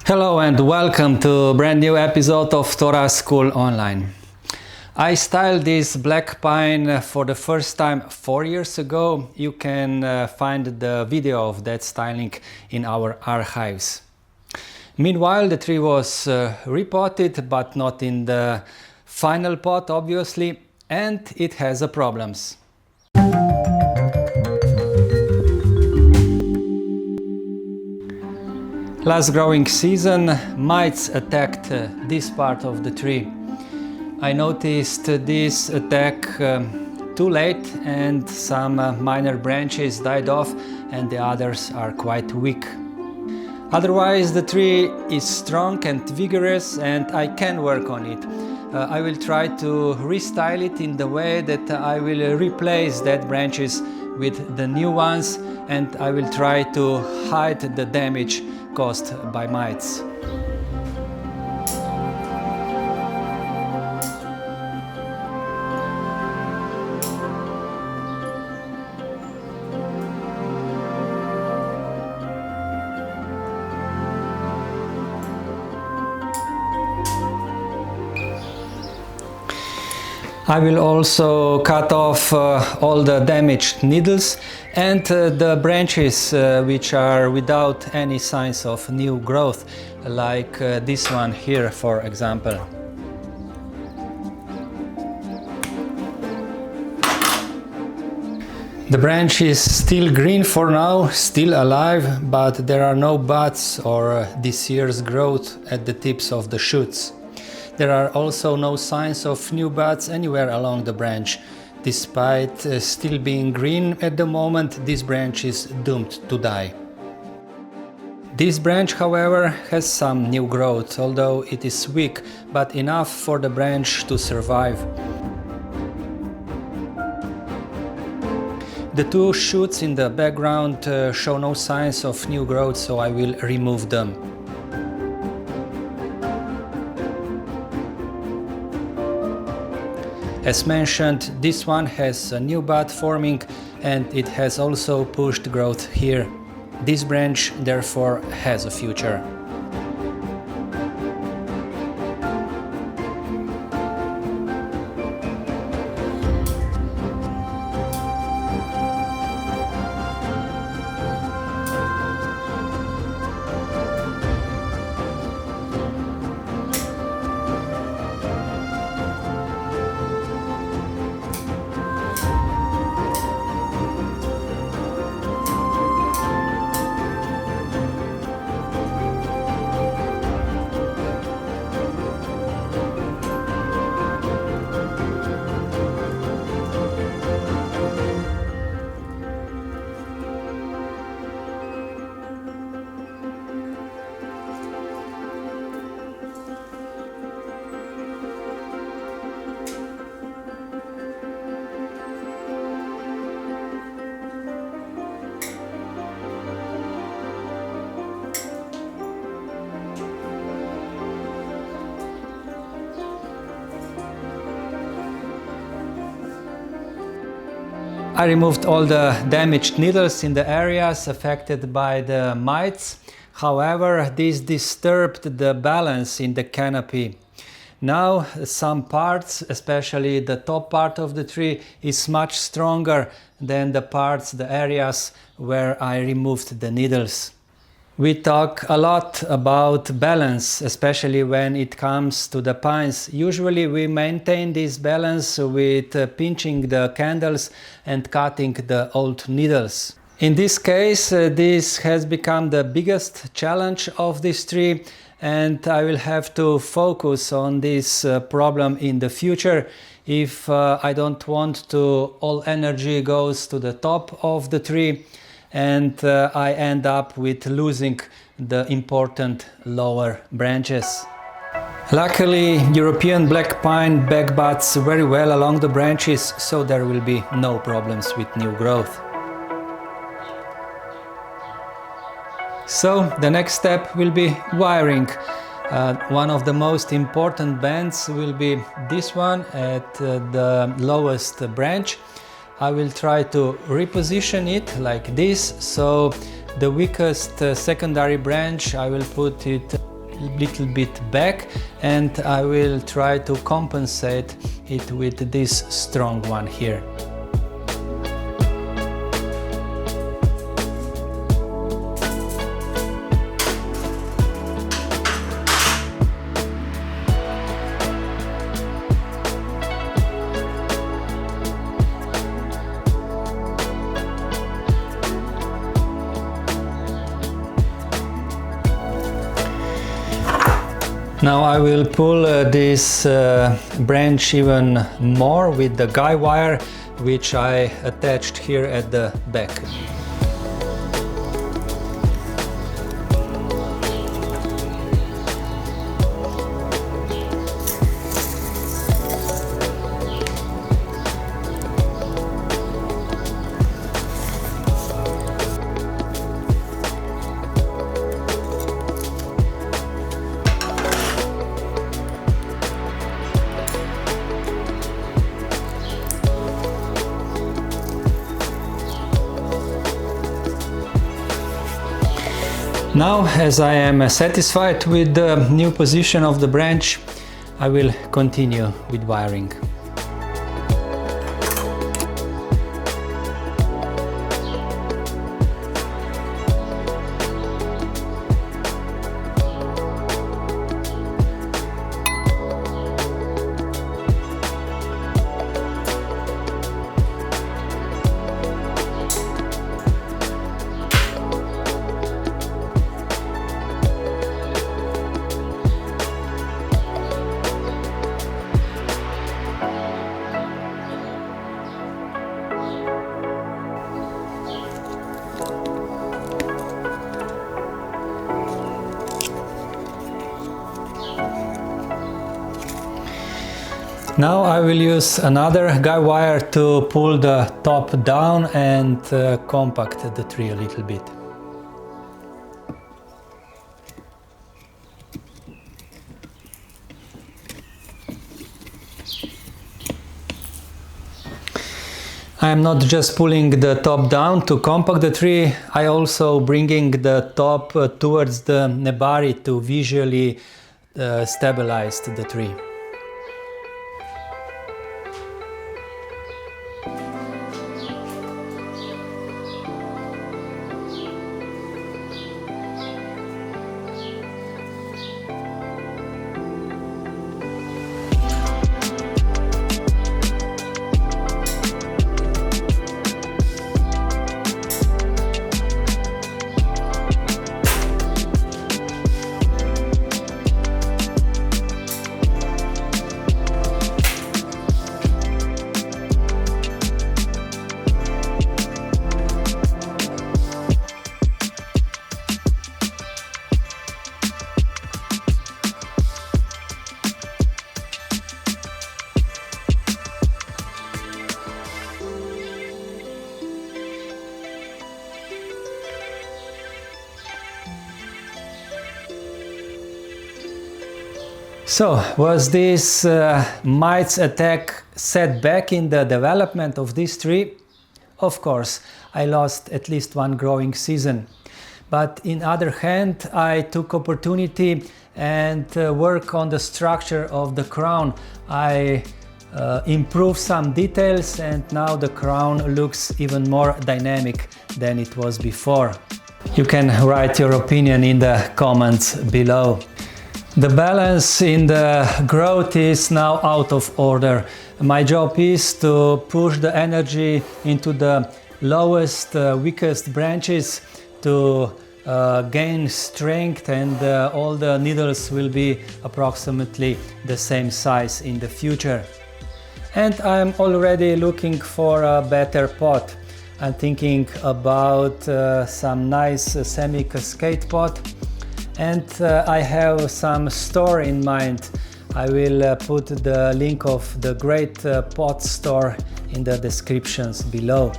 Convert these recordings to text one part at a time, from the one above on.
Hello and welcome to a brand new episode of Tora School Online. I styled this black pine for the first time 4 years ago. You can find the video of that styling in our archives. Meanwhile, the tree was repotted, but not in the final pot, obviously, and it has problems. Last growing season, mites attacked this part of the tree. I noticed this attack too late, and some minor branches died off and the others are quite weak. Otherwise, the tree is strong and vigorous and I can work on it. I will try to restyle it in the way that I will replace dead branches with the new ones, and I will try to hide the damage caused by mites. I will also cut off all the damaged needles and the branches which are without any signs of new growth, like this one here, for example. The branch is still green for now, still alive, but there are no buds or this year's growth at the tips of the shoots. There are also no signs of new buds anywhere along the branch. Despite still being green at the moment, this branch is doomed to die. This branch, however, has some new growth, although it is weak, but enough for the branch to survive. The two shoots in the background show no signs of new growth, so I will remove them. As mentioned, this one has a new bud forming and it has also pushed growth here. This branch therefore has a future. I removed all the damaged needles in the areas affected by the mites. However, this disturbed the balance in the canopy. Now some parts, especially the top part of the tree, is much stronger than the areas where I removed the needles. We talk a lot about balance, especially when it comes to the pines. Usually we maintain this balance with pinching the candles and cutting the old needles. In this case, this has become the biggest challenge of this tree, and I will have to focus on this problem in the future if I don't want to all energy goes to the top of the tree and I end up with losing the important lower branches. Luckily, European black pine backbuds very well along the branches, so there will be no problems with new growth. So the next step will be wiring. One of the most important bends will be this one at the lowest branch. I will try to reposition it like this, so the weakest secondary branch I will put it little bit back, and I will try to compensate it with this strong one here. Now I will pull this branch even more with the guy wire, which I attached here at the back. Now, as I am satisfied with the new position of the branch, I will continue with wiring. Now I will use another guy wire to pull the top down and compact the tree a little bit. I am not just pulling the top down to compact the tree, I also bringing the top towards the nebari to visually stabilize the tree. So, was this Mite Attack setback in the development of this tree? Of course, I lost at least one growing season. But in other hand, I took opportunity and work on the structure of the crown. I improved some details, and now the crown looks even more dynamic than it was before. You can write your opinion in the comments below. The balance in the growth is now out of order. My job is to push the energy into the lowest, weakest branches to gain strength, and all the needles will be approximately the same size in the future. And I'm already looking for a better pot. I'm thinking about some nice semi-cascade pot. And I have some store in mind. I will put the link of the great pot store in the descriptions below.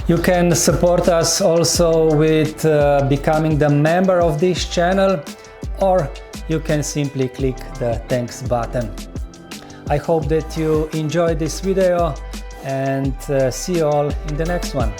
You can support us also with becoming the member of this channel, or you can simply click the thanks button. I hope that you enjoyed this video, and see you all in the next one.